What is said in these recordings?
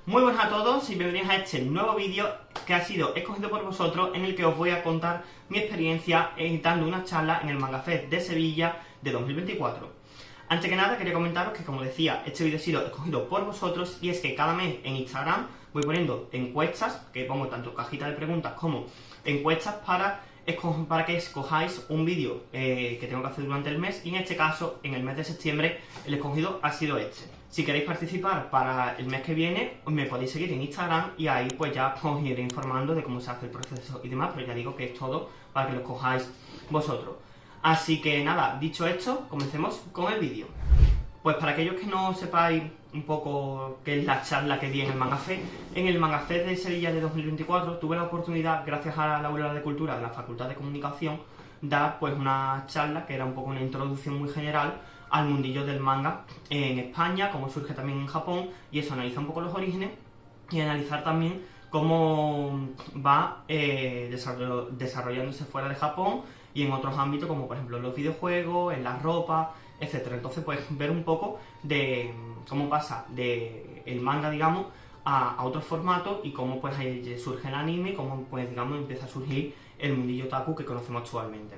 Muy buenas a todos y bienvenidos a este nuevo vídeo que ha sido escogido por vosotros, en el que os voy a contar mi experiencia editando una charla en el Manga Fest de Sevilla de 2024. Antes que nada quería comentaros que, como decía, este vídeo ha sido escogido por vosotros, y es que cada mes en Instagram voy poniendo encuestas, que pongo tanto cajita de preguntas como encuestas para que escojáis un vídeo que tengo que hacer durante el mes, y en este caso, en el mes de septiembre, el escogido ha sido este. Si queréis participar para el mes que viene, me podéis seguir en Instagram y ahí pues ya os iré informando de cómo se hace el proceso y demás, pero ya digo que es todo para que lo escojáis vosotros. Así que nada, dicho esto, comencemos con el vídeo. Pues para aquellos que no sepáis un poco qué es la charla que di en el Manga Fest, de Sevilla de 2024 tuve la oportunidad, gracias a la Aula de Cultura de la Facultad de Comunicación, dar pues una charla que era un poco una introducción muy general al mundillo del manga en España, cómo surge también en Japón, y eso, analiza un poco los orígenes y analizar también cómo va desarrollándose fuera de Japón y en otros ámbitos, como por ejemplo los videojuegos, en la ropa, etcétera. Entonces, pues ver un poco de cómo pasa del manga, digamos, a otros formatos, y cómo pues surge el anime, cómo pues digamos empieza a surgir el mundillo otaku que conocemos actualmente.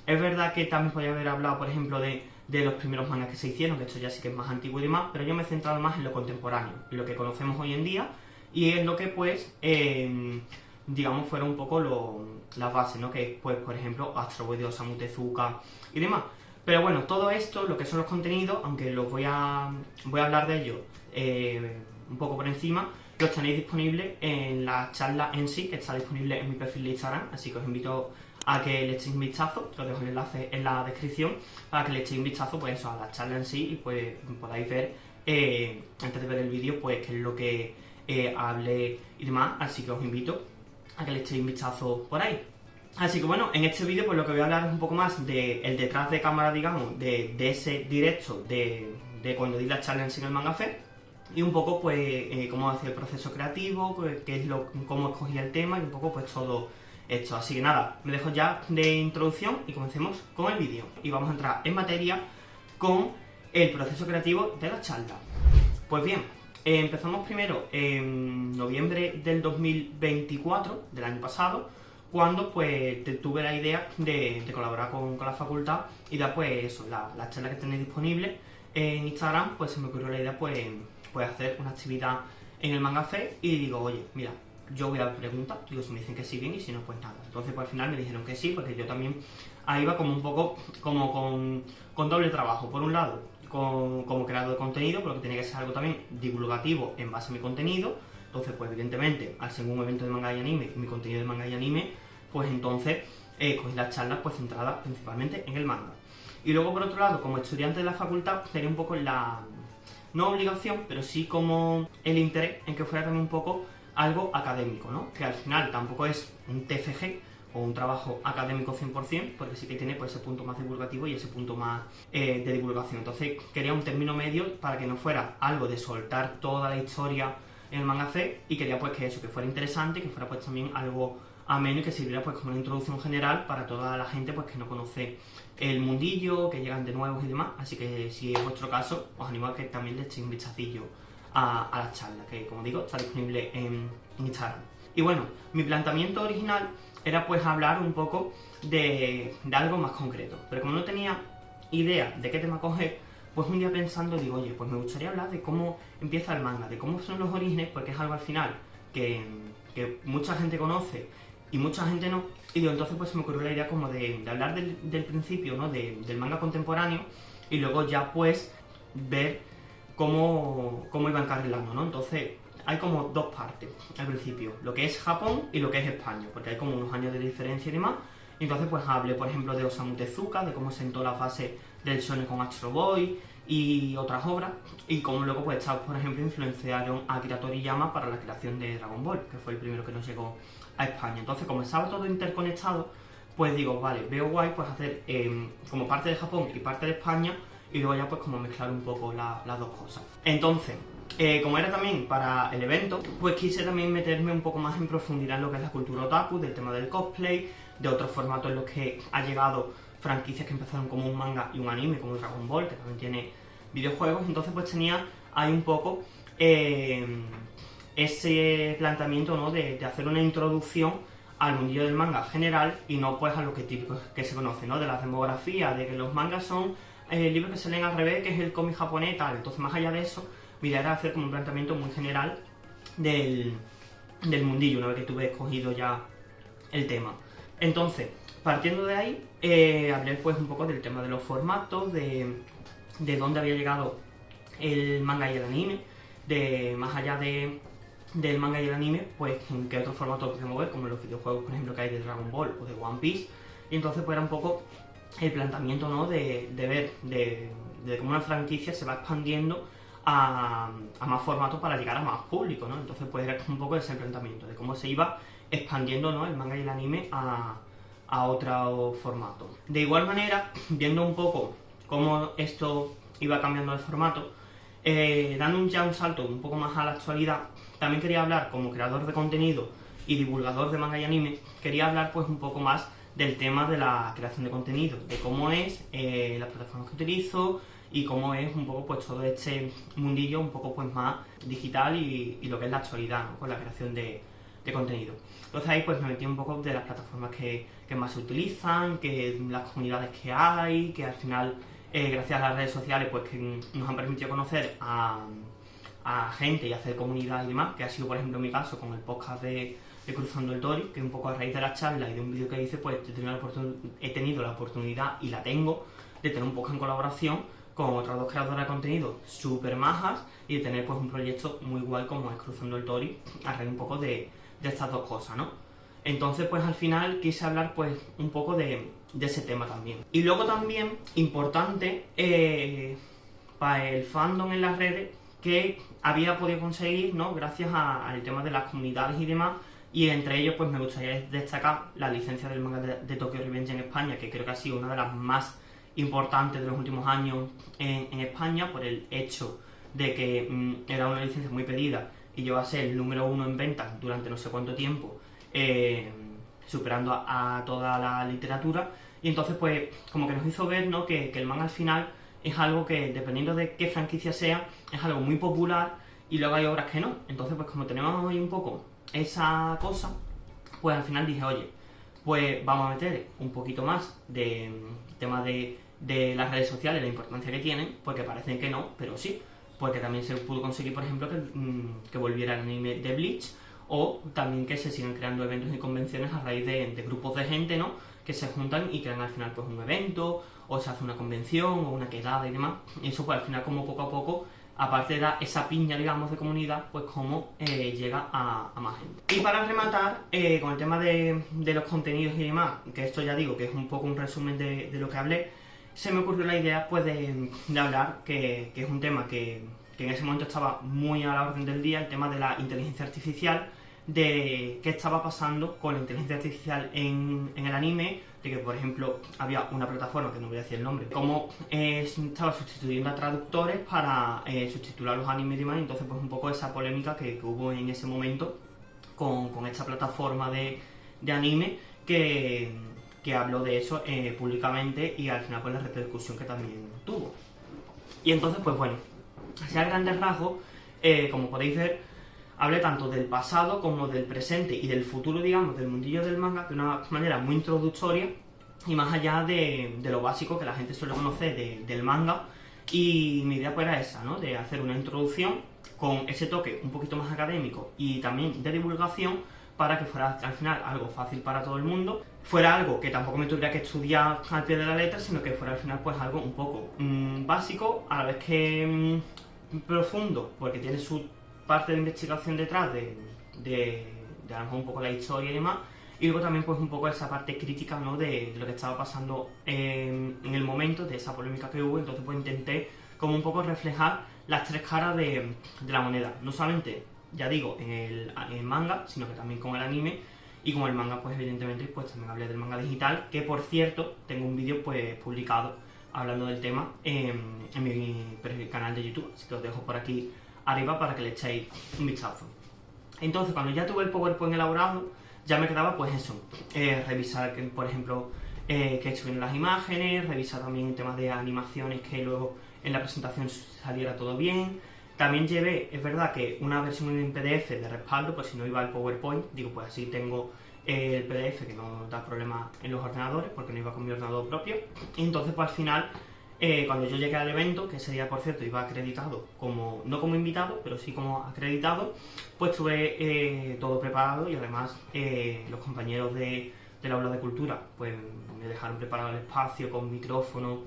Es verdad que también podría haber hablado, por ejemplo, de los primeros mangas que se hicieron, que esto ya sí que es más antiguo y demás, pero yo me he centrado más en lo contemporáneo, en lo que conocemos hoy en día, y en lo que pues digamos fueron un poco las bases, ¿no? Que pues, por ejemplo, Astro Boy de Osamu Tezuka y demás. Pero bueno, todo esto, lo que son los contenidos, aunque los voy a hablar de ellos un poco por encima, los tenéis disponibles en la charla en sí, que está disponible en mi perfil de Instagram, así que os invito a que le echéis un vistazo. Os dejo el enlace en la descripción para que le echéis un vistazo pues eso, a la charla en sí, y pues podáis ver, antes de ver el vídeo, pues qué es lo que hablé y demás, así que os invito a que le echéis un vistazo por ahí. Así que bueno, en este vídeo pues lo que voy a hablar es un poco más del detrás de cámara, digamos, de ese directo de cuando di la charla en sí en el Manga Fest, y un poco pues cómo hacía el proceso creativo, pues, cómo escogía el tema, y un poco pues todo esto. Así que nada, me dejo ya de introducción y comencemos con el vídeo. Y vamos a entrar en materia con el proceso creativo de la charla. Pues bien, empezamos primero en noviembre del 2024, del año pasado, cuando pues tuve la idea de colaborar con la facultad y dar pues eso, la charla que tenéis disponible en Instagram. Pues se me ocurrió la idea pues hacer una actividad en el Manga Fest, y digo, oye, mira, yo voy a preguntar, digo, si me dicen que sí, bien, y si no, pues nada. Entonces pues al final me dijeron que sí, porque yo también ahí iba como un poco como con doble trabajo. Por un lado, como creador de contenido, porque tenía que ser algo también divulgativo en base a mi contenido. Entonces pues evidentemente, al ser un evento de manga y anime, mi contenido de manga y anime, pues entonces cogí las charlas pues centradas principalmente en el manga. Y luego, por otro lado, como estudiante de la facultad, tenía un poco no obligación, pero sí como el interés en que fuera también un poco algo académico, ¿no? Que al final tampoco es un TFG o un trabajo académico 100%, porque sí que tiene pues ese punto más divulgativo y ese punto más de divulgación. Entonces quería un término medio para que no fuera algo de soltar toda la historia en el Manga Fest, y quería pues que fuera interesante, que fuera pues también algo ameno, y que sirviera pues como una introducción general para toda la gente pues que no conoce el mundillo, que llegan de nuevos y demás. Así que si es vuestro caso, os animo a que también le echéis un vistacillo a la charla, que como digo, está disponible en Instagram. Y bueno, mi planteamiento original era pues hablar un poco de algo más concreto, pero como no tenía idea de qué tema coger, pues un día pensando digo, oye, pues me gustaría hablar de cómo empieza el manga, de cómo son los orígenes, porque es algo al final que mucha gente conoce y mucha gente no. Y digo, entonces pues se me ocurrió la idea como de hablar del principio, ¿no? Del manga contemporáneo, y luego ya pues ver cómo iba encarrilando, ¿no? Entonces hay como dos partes al principio, lo que es Japón y lo que es España, porque hay como unos años de diferencia y demás. Y entonces pues hablé, por ejemplo, de Osamu Tezuka, de cómo sentó la base del shonen con Astro Boy y otras obras, y cómo luego pues estos, por ejemplo, influenciaron a Akira Toriyama para la creación de Dragon Ball, que fue el primero que nos llegó a España. Entonces, como estaba todo interconectado, pues digo, vale, veo guay pues hacer como parte de Japón y parte de España, y luego ya pues como mezclar un poco las dos cosas. Entonces, como era también para el evento, pues quise también meterme un poco más en profundidad en lo que es la cultura otaku, del tema del cosplay, de otros formatos en los que ha llegado franquicias que empezaron como un manga y un anime, como Dragon Ball, que también tiene videojuegos. Entonces pues tenía ahí un poco ese planteamiento, ¿no?, de hacer una introducción al mundillo del manga general y no pues a lo que típico que se conoce, ¿no?, de la demografía, de que los mangas son libros que se leen al revés, que es el cómic japonés, tal. Entonces, más allá de eso, mi idea era hacer como un planteamiento muy general del mundillo, una vez que tuve escogido ya el tema. Entonces, partiendo de ahí, hablé pues un poco del tema de los formatos, de dónde había llegado el manga y el anime, de más allá del manga y el anime, pues en qué otro formato podemos ver, como los videojuegos, por ejemplo, que hay de Dragon Ball o de One Piece. Y entonces pues era un poco el planteamiento, ¿no?, de ver de cómo una franquicia se va expandiendo a más formatos para llegar a más público, ¿no? Entonces pues era un poco ese planteamiento, de cómo se iba expandiendo, ¿no?, el manga y el anime a otro formato. De igual manera, viendo un poco cómo esto iba cambiando de formato, dando ya un salto un poco más a la actualidad, también quería hablar como creador de contenido y divulgador de manga y anime, quería hablar pues un poco más del tema de la creación de contenido, de cómo es las plataformas que utilizo y cómo es un poco pues todo este mundillo un poco pues más digital y lo que es la actualidad, ¿no?, con la creación de contenido. Entonces ahí pues me metí un poco de las plataformas que más se utilizan, que las comunidades que hay, que al final gracias a las redes sociales pues que nos han permitido conocer a gente y hacer comunidad y demás, que ha sido por ejemplo mi caso con el podcast de Cruzando el Tori, que un poco a raíz de la charla y de un vídeo que hice pues he tenido la oportunidad y la tengo de tener un podcast en colaboración con otras dos creadoras de contenido súper majas y de tener pues un proyecto muy guay como es Cruzando el Tori, a raíz un poco de estas dos cosas, ¿no? Entonces pues al final quise hablar pues un poco de ese tema también. Y luego también, importante, para el fandom en las redes, que había podido conseguir, ¿no?, gracias al tema de las comunidades y demás, y entre ellos pues me gustaría destacar la licencia del manga de Tokyo Revenge en España, que creo que ha sido una de las más importantes de los últimos años en España, por el hecho de que era una licencia muy pedida y llegó a ser el número 1 en ventas durante no sé cuánto tiempo, superando a toda la literatura. Y entonces pues como que nos hizo ver, ¿no?, que el manga al final es algo que, dependiendo de qué franquicia sea, es algo muy popular, y luego hay obras que no. Entonces pues como tenemos hoy un poco esa cosa, pues al final dije, oye, pues vamos a meter un poquito más de tema de las redes sociales, la importancia que tienen, porque parecen que no, pero sí, porque también se pudo conseguir, por ejemplo, que volviera el anime de Bleach, o también que se sigan creando eventos y convenciones a raíz de grupos de gente, ¿no?, que se juntan y crean al final pues un evento, o se hace una convención, o una quedada y demás. Y eso pues al final como poco a poco, aparte de esa piña, digamos, de comunidad, pues como llega a más gente. Y para rematar, con el tema de los contenidos y demás, que esto ya digo que es un poco un resumen de lo que hablé, se me ocurrió la idea pues de hablar, que es un tema que en ese momento estaba muy a la orden del día, el tema de la inteligencia artificial, de qué estaba pasando con la inteligencia artificial en el anime, de que por ejemplo había una plataforma, que no voy a decir el nombre, como estaba sustituyendo a traductores para subtitular los animes y demás. Entonces pues un poco esa polémica que hubo en ese momento con esta plataforma de anime que habló de eso públicamente, y al final pues la repercusión que también tuvo. Y entonces pues bueno, así a grandes rasgos, como podéis ver, hablé tanto del pasado como del presente y del futuro, digamos, del mundillo del manga de una manera muy introductoria y más allá de lo básico que la gente suele conocer del manga. Y mi idea pues era esa, ¿no?, de hacer una introducción con ese toque un poquito más académico y también de divulgación, para que fuera al final algo fácil para todo el mundo, fuera algo que tampoco me tuviera que estudiar al pie de la letra, sino que fuera al final pues algo un poco básico, a la vez que profundo, porque tiene su parte de investigación detrás de a lo mejor un poco la historia y demás, y luego también pues un poco esa parte crítica, ¿no?, de lo que estaba pasando en el momento, de esa polémica que hubo. Entonces pues intenté como un poco reflejar las tres caras de la moneda, no solamente, ya digo, en el manga, sino que también con el anime. Y con el manga pues evidentemente pues también hablé del manga digital, que por cierto tengo un vídeo pues publicado hablando del tema en mi canal de YouTube, así que os dejo por aquí arriba para que le echéis un vistazo. Entonces cuando ya tuve el PowerPoint elaborado, ya me quedaba pues eso, revisar que, por ejemplo, que estuvieran las imágenes, revisar también temas de animaciones, que luego en la presentación saliera todo bien, También llevé, es verdad que una versión en PDF de respaldo, pues si no iba el PowerPoint, digo, pues así tengo el PDF que no da problemas en los ordenadores, porque no iba con mi ordenador propio. Y entonces, pues al final, cuando yo llegué al evento, que ese día, por cierto, iba acreditado, como no como invitado, pero sí como acreditado, pues tuve todo preparado y además los compañeros del aula de cultura, pues me dejaron preparado el espacio con micrófono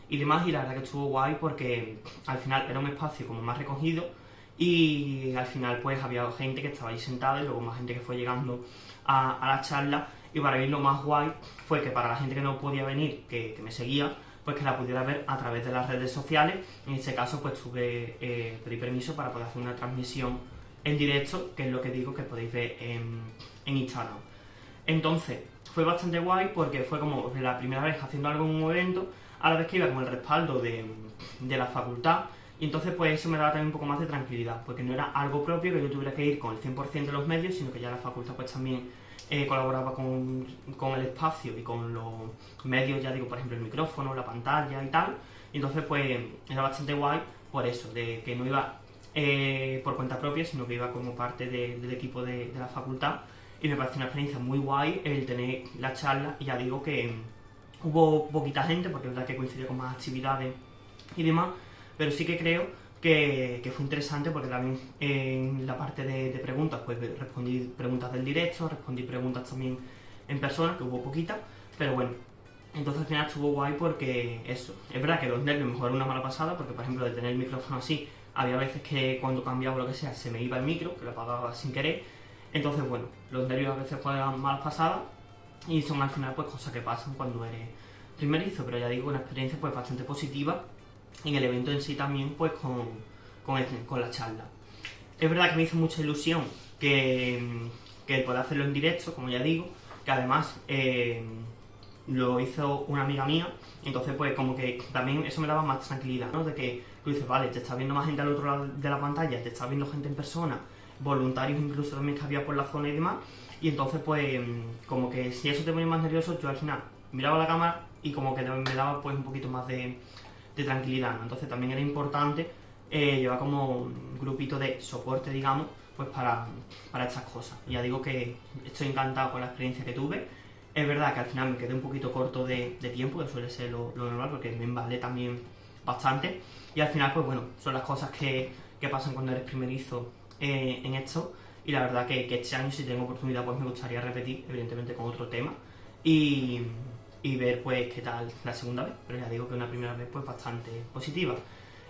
y demás, y la verdad que estuvo guay porque al final era un espacio como más recogido y al final pues había gente que estaba ahí sentada y luego más gente que fue llegando a la charla, y para mí lo más guay fue que para la gente que no podía venir, que me seguía, pues que la pudiera ver a través de las redes sociales. En este caso pues pedí permiso para poder hacer una transmisión en directo, que es lo que digo que podéis ver en Instagram. Entonces fue bastante guay porque fue como la primera vez haciendo algo en un evento, a la vez que iba con el respaldo de la facultad, y entonces pues eso me daba también un poco más de tranquilidad, porque no era algo propio que yo tuviera que ir con el 100% de los medios, sino que ya la facultad pues también colaboraba con el espacio y con los medios, ya digo, por ejemplo el micrófono, la pantalla y tal, y entonces pues era bastante guay por eso, de que no iba por cuenta propia, sino que iba como parte del equipo de la facultad, y me pareció una experiencia muy guay el tener la charla, y ya digo que hubo poquita gente, porque es verdad que coincidió con más actividades y demás, pero sí que creo que fue interesante porque también en la parte de preguntas, pues respondí preguntas del directo, respondí preguntas también en persona, que hubo poquitas, pero bueno, entonces al final estuvo guay porque eso, es verdad que los nervios me jugaron una mala pasada, porque por ejemplo de tener el micrófono así, había veces que cuando cambiaba o lo que sea, se me iba el micro, que lo apagaba sin querer, entonces bueno, los nervios a veces juegan malas pasadas, y son al final pues cosas que pasan cuando eres primerizo, pero ya digo, una experiencia pues bastante positiva en el evento en sí también, pues con la charla. Es verdad que me hizo mucha ilusión que el poder hacerlo en directo, como ya digo, que además lo hizo una amiga mía, entonces pues como que también eso me daba más tranquilidad, ¿no? De que tú dices, vale, te estás viendo más gente al otro lado de la pantalla, te estás viendo gente en persona, voluntarios incluso también que había por la zona y demás, y entonces pues como que si eso te ponía más nervioso, yo al final miraba la cámara y como que me daba pues un poquito más de tranquilidad, ¿no? Entonces también era importante llevar como un grupito de soporte, digamos, pues para estas cosas. Y ya digo que estoy encantado con la experiencia que tuve. Es verdad que al final me quedé un poquito corto de tiempo, que suele ser lo normal, porque me embalé también bastante. Y al final, pues bueno, son las cosas que pasan cuando eres primerizo en esto. Y la verdad que este año, si tengo oportunidad, pues me gustaría repetir, evidentemente con otro tema. Y ver pues qué tal la segunda vez, pero ya digo que una primera vez pues bastante positiva.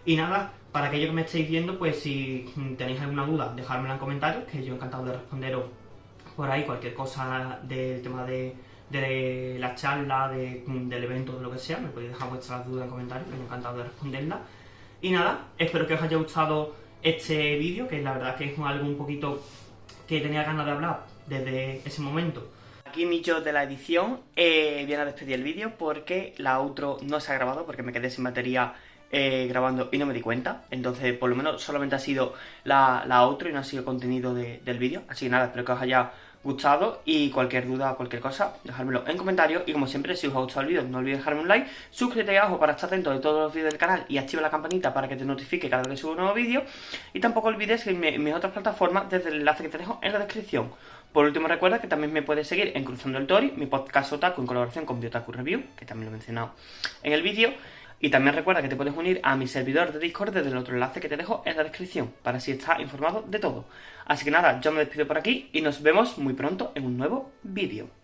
Y nada, para aquellos que me estéis viendo, pues si tenéis alguna duda, dejármela en comentarios, que yo encantado de responderos por ahí cualquier cosa del tema de la charla, del evento, de lo que sea, me podéis dejar vuestras dudas en comentarios, que yo encantado de responderlas. Y nada, espero que os haya gustado este vídeo, que la verdad que es algo un poquito que tenía ganas de hablar desde ese momento. Aquí mi yo de la edición viene a despedir el vídeo porque la outro no se ha grabado, porque me quedé sin batería grabando y no me di cuenta. Entonces por lo menos solamente ha sido la outro y no ha sido contenido del vídeo. Así que nada, espero que os haya gustado, y cualquier duda o cualquier cosa, dejármelo en comentarios. Y como siempre, si os ha gustado el vídeo, no olvidéis dejarme un like, suscríbete abajo para estar atento de todos los vídeos del canal y activa la campanita para que te notifique cada vez que subo un nuevo vídeo. Y tampoco olvides seguirme en mis otras plataformas desde el enlace que te dejo en la descripción. Por último, recuerda que también me puedes seguir en Cruzando el Tori, mi podcast otaku en colaboración con Biotaku Review, que también lo he mencionado en el vídeo. Y también recuerda que te puedes unir a mi servidor de Discord desde el otro enlace que te dejo en la descripción, para así estar informado de todo. Así que nada, yo me despido por aquí y nos vemos muy pronto en un nuevo vídeo.